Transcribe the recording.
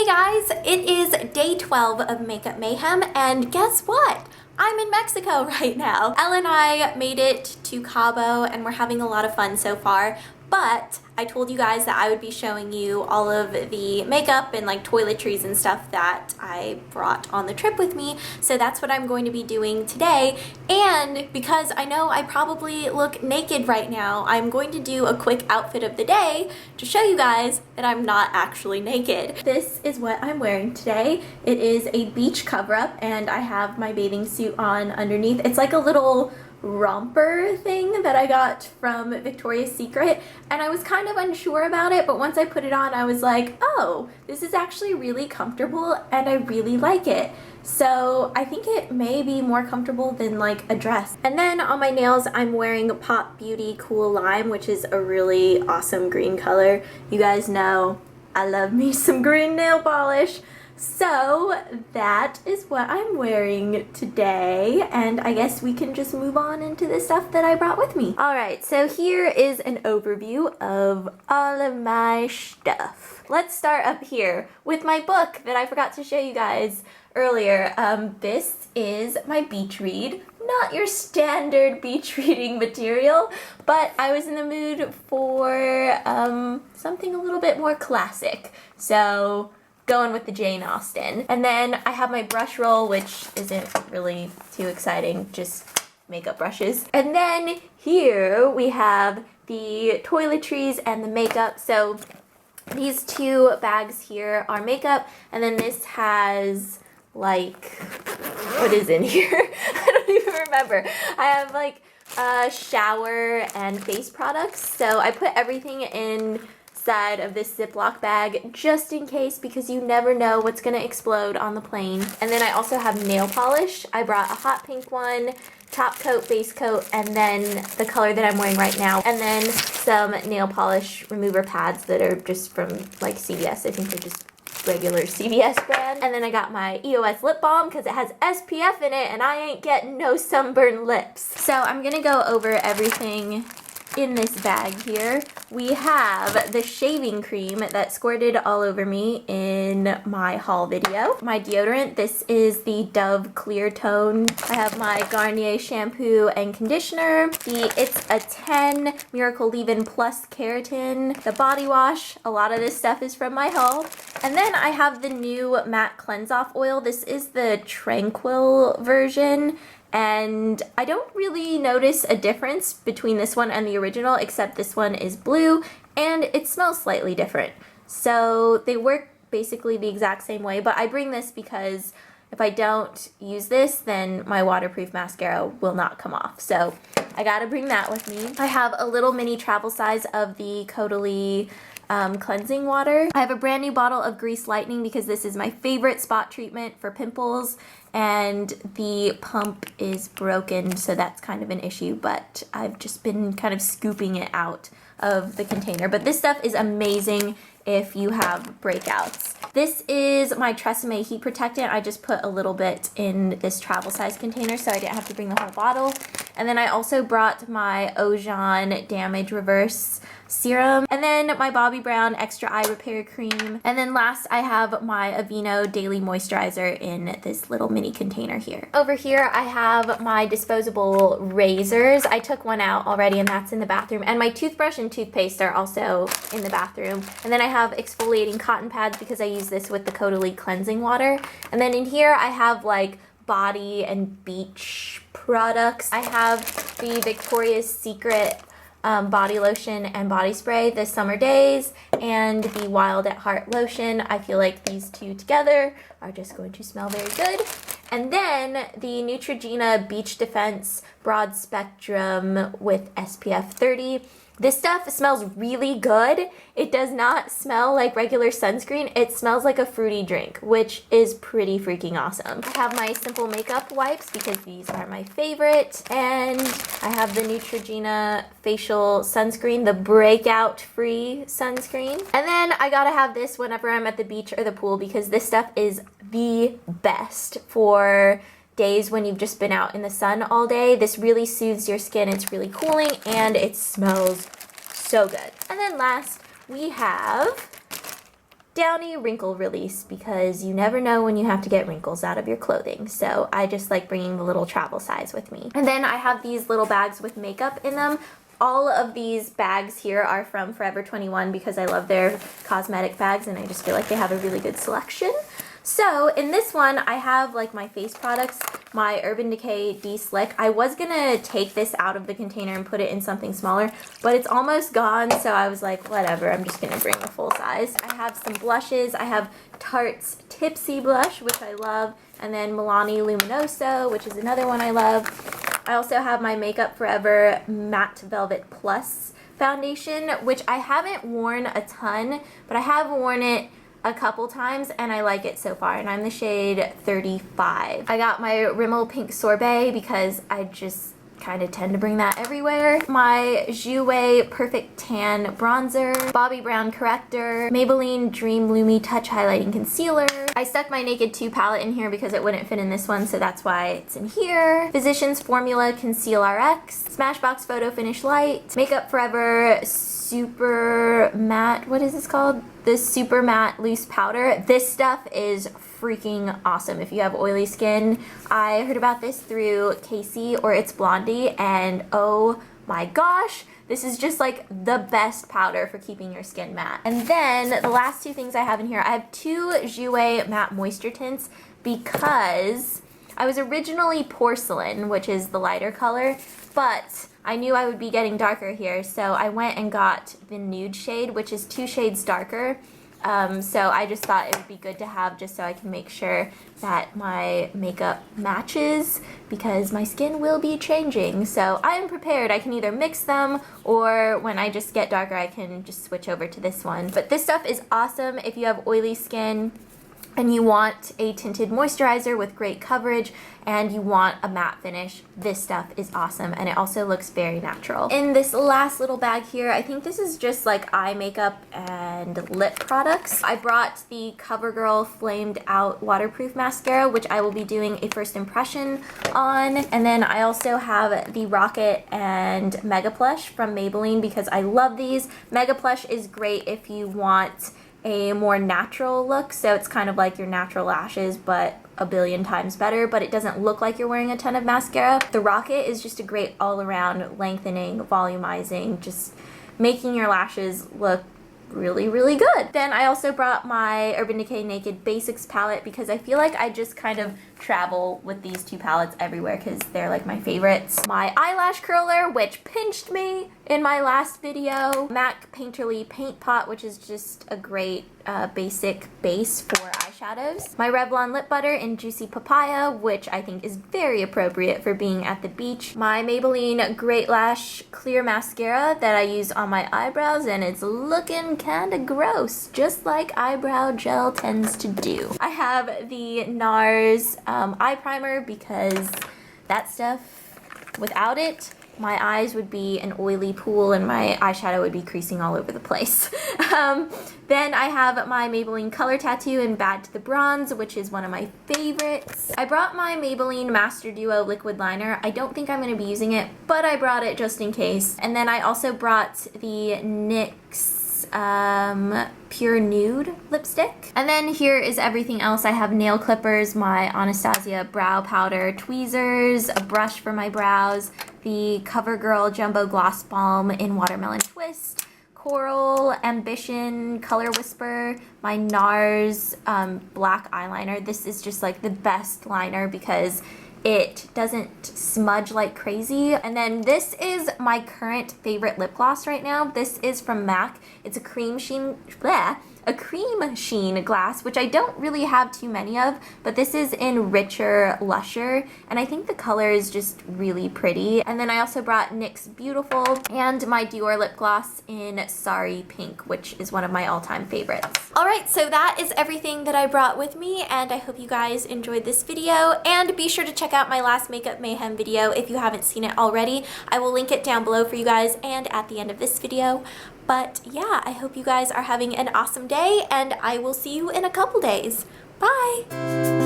Hey guys, it is day 12 of Makeup Mayhem, and guess what? I'm in Mexico right now. Elle and I made it to Cabo and we're having a lot of fun so far, but I told you guys that I would be showing you all of the makeup and like toiletries and stuff that I brought on the trip with me, so that's what I'm going to be doing today. And because I know I probably look naked right now, I'm going to do a quick outfit of the day to show you guys that I'm not actually naked. This is what I'm wearing today. It is a beach cover-up and I have my bathing suit on underneath. It's like a little romper thing that I got from Victoria's Secret, and I was kind of unsure about it, but once I put it on I was like, oh, this is actually really comfortable and I really like it. So I think it may be more comfortable than like a dress. And then on my nails I'm wearing Pop Beauty Cool Lime, which is a really awesome green color. You guys know I love me some green nail polish. So that is what I'm wearing today, and I guess we can just move on into the stuff that I brought with me. Alright, so here is an overview of all of my stuff. Let's start up here with my book that I forgot to show you guys earlier. This is my beach read. Not your standard beach reading material, but I was in the mood for something a little bit more classic. So going with the Jane Austen. And then I have my brush roll, which isn't really too exciting, just makeup brushes. And then here we have the toiletries and the makeup. So these two bags here are makeup, and then this has like, what is in here? I don't even remember. I have like a shower and face products. So I put everything inside of this Ziploc bag just in case, because you never know what's gonna explode on the plane. And then I also have nail polish. I brought a hot pink one, top coat, base coat, and then the color that I'm wearing right now, and then some nail polish remover pads that are just from like CVS. I think they're just regular CVS brand. And then I got my Eos Lip-Balm because it has SPF in it and I ain't getting no sunburned lips. So I'm gonna go over everything in this bag here. We have the shaving cream that squirted all over me in my haul video. My deodorant, this is the Dove Clear Tone. I have my Garnier shampoo and conditioner. It's a 10 Miracle Leave-In Plus Keratin. The body wash, a lot of this stuff is from my haul. And then I have the new matte cleanse off oil. This is the Tranquil version. And I don't really notice a difference between this one and the original, except this one is blue and it smells slightly different. So they work basically the exact same way, but I bring this because if I don't use this, then my waterproof mascara will not come off. So I gotta bring that with me. I have a little mini travel size of the Caudalie cleansing water. I have a brand new bottle of Grease Lightning because this is my favorite spot treatment for pimples, and the pump is broken, so that's kind of an issue, but I've just been kind of scooping it out of the container. But this stuff is amazing if you have breakouts. This is my Tresemme heat protectant. I just put a little bit in this travel size container so I didn't have to bring the whole bottle. And then I also brought my Ojan Damage Reverse serum, and then my Bobbi Brown Extra Eye Repair Cream. And then last I have my Aveeno Daily Moisturizer in this little mini container here. Over here I have my disposable razors. I took one out already and that's in the bathroom. And my toothbrush and toothpaste are also in the bathroom. And then I have exfoliating cotton pads because I use this with the Caudalie cleansing water. And then in here I have like body and beach products. I have the Victoria's Secret body lotion and body spray, the Summer Days, and the Wild at Heart lotion. I feel like these two together are just going to smell very good. And then the Neutrogena Beach Defense Broad Spectrum with SPF 30. This stuff smells really good. It does not smell like regular sunscreen. It smells like a fruity drink, which is pretty freaking awesome. I have my Simple Makeup wipes because these are my favorite. And I have the Neutrogena facial sunscreen, the breakout free sunscreen. And then I gotta have this whenever I'm at the beach or the pool because this stuff is the best for days when you've just been out in the sun all day. This really soothes your skin. It's really cooling and it smells so good. And then last we have Downy Wrinkle Release, because you never know when you have to get wrinkles out of your clothing. So I just like bringing the little travel size with me. And then I have these little bags with makeup in them. All of these bags here are from Forever 21 because I love their cosmetic bags and I just feel like they have a really good selection. So in this one, I have like my face products, my Urban Decay De-Slick. I was gonna take this out of the container and put it in something smaller, but it's almost gone, so I was like, whatever, I'm just gonna bring a full size. I have some blushes. I have Tarte's Tipsy Blush, which I love, and then Milani Luminoso, which is another one I love. I also have my Makeup Forever Matte Velvet Plus foundation, which I haven't worn a ton, but I have worn it a couple times and I like it so far, and I'm the shade 35. I got my Rimmel Pink Sorbet because I just kind of tend to bring that everywhere. My Jouer Perfect Tan Bronzer, Bobbi Brown Corrector, Maybelline Dream Lumi Touch Highlighting Concealer. I stuck my Naked 2 palette in here because it wouldn't fit in this one, so that's why it's in here. Physicians Formula Conceal RX, Smashbox Photo Finish Light, Makeup Forever Super Matte, what is this called? This Super Matte Loose Powder. This stuff is freaking awesome if you have oily skin. I heard about this through Casey or It's Blondie, and oh my gosh, this is just like the best powder for keeping your skin matte. And then the last two things I have in here, I have two Jouer Matte Moisture Tints because I was originally Porcelain, which is the lighter color, but I knew I would be getting darker here, so I went and got the nude shade, which is 2 shades darker. So I just thought it would be good to have just so I can make sure that my makeup matches because my skin will be changing. So I am prepared. I can either mix them or when I just get darker I can just switch over to this one. But this stuff is awesome if you have oily skin and you want a tinted moisturizer with great coverage and you want a matte finish. This stuff is awesome and it also looks very natural. In this last little bag here, I think this is just like eye makeup and lip products. I brought the Covergirl Flamed Out Waterproof Mascara, which I will be doing a first impression on. And then I also have the Rocket and Mega Plush from Maybelline because I love these. Mega Plush is great if you want a more natural look, so it's kind of like your natural lashes but a billion times better, but it doesn't look like you're wearing a ton of mascara. The Rocket is just a great all-around lengthening, volumizing, just making your lashes look really, really good. Then I also brought my Urban Decay Naked Basics palette because I feel like I just kind of travel with these two palettes everywhere because they're like my favorites. My eyelash curler, which pinched me in my last video. MAC Painterly Paint Pot, which is just a great basic base for eyeshadows. My Revlon Lip Butter in Juicy Papaya, which I think is very appropriate for being at the beach. My Maybelline Great Lash Clear Mascara that I use on my eyebrows, and it's looking kinda gross, just like eyebrow gel tends to do. I have the NARS eye primer because that stuff, without it, my eyes would be an oily pool and my eyeshadow would be creasing all over the place. Then I have my Maybelline Color Tattoo in Bad to the Bronze, which is one of my favorites. I brought my Maybelline Master Duo Liquid Liner. I don't think I'm going to be using it, but I brought it just in case. And then I also brought the NYX Pure Nude lipstick. And then here is everything else. I have nail clippers, my Anastasia brow powder, tweezers, a brush for my brows, the Covergirl Jumbo Gloss Balm in Watermelon Twist, Coral Ambition Color Whisper, my NARS black eyeliner. This is just like the best liner because it doesn't smudge like crazy. And then this is my current favorite lip gloss right now. This is from MAC. It's a cream sheen glass, which I don't really have too many of, but this is in Richer Lusher, and I think the color is just really pretty. And then I also brought NYX Beautiful and my Dior lip gloss in Sorry Pink, which is one of my all-time favorites. Alright, so that is everything that I brought with me, and I hope you guys enjoyed this video, and be sure to check out my last Makeup Mayhem video if you haven't seen it already. I will link it down below for you guys and at the end of this video. But yeah, I hope you guys are having an awesome day, and I will see you in a couple days. Bye!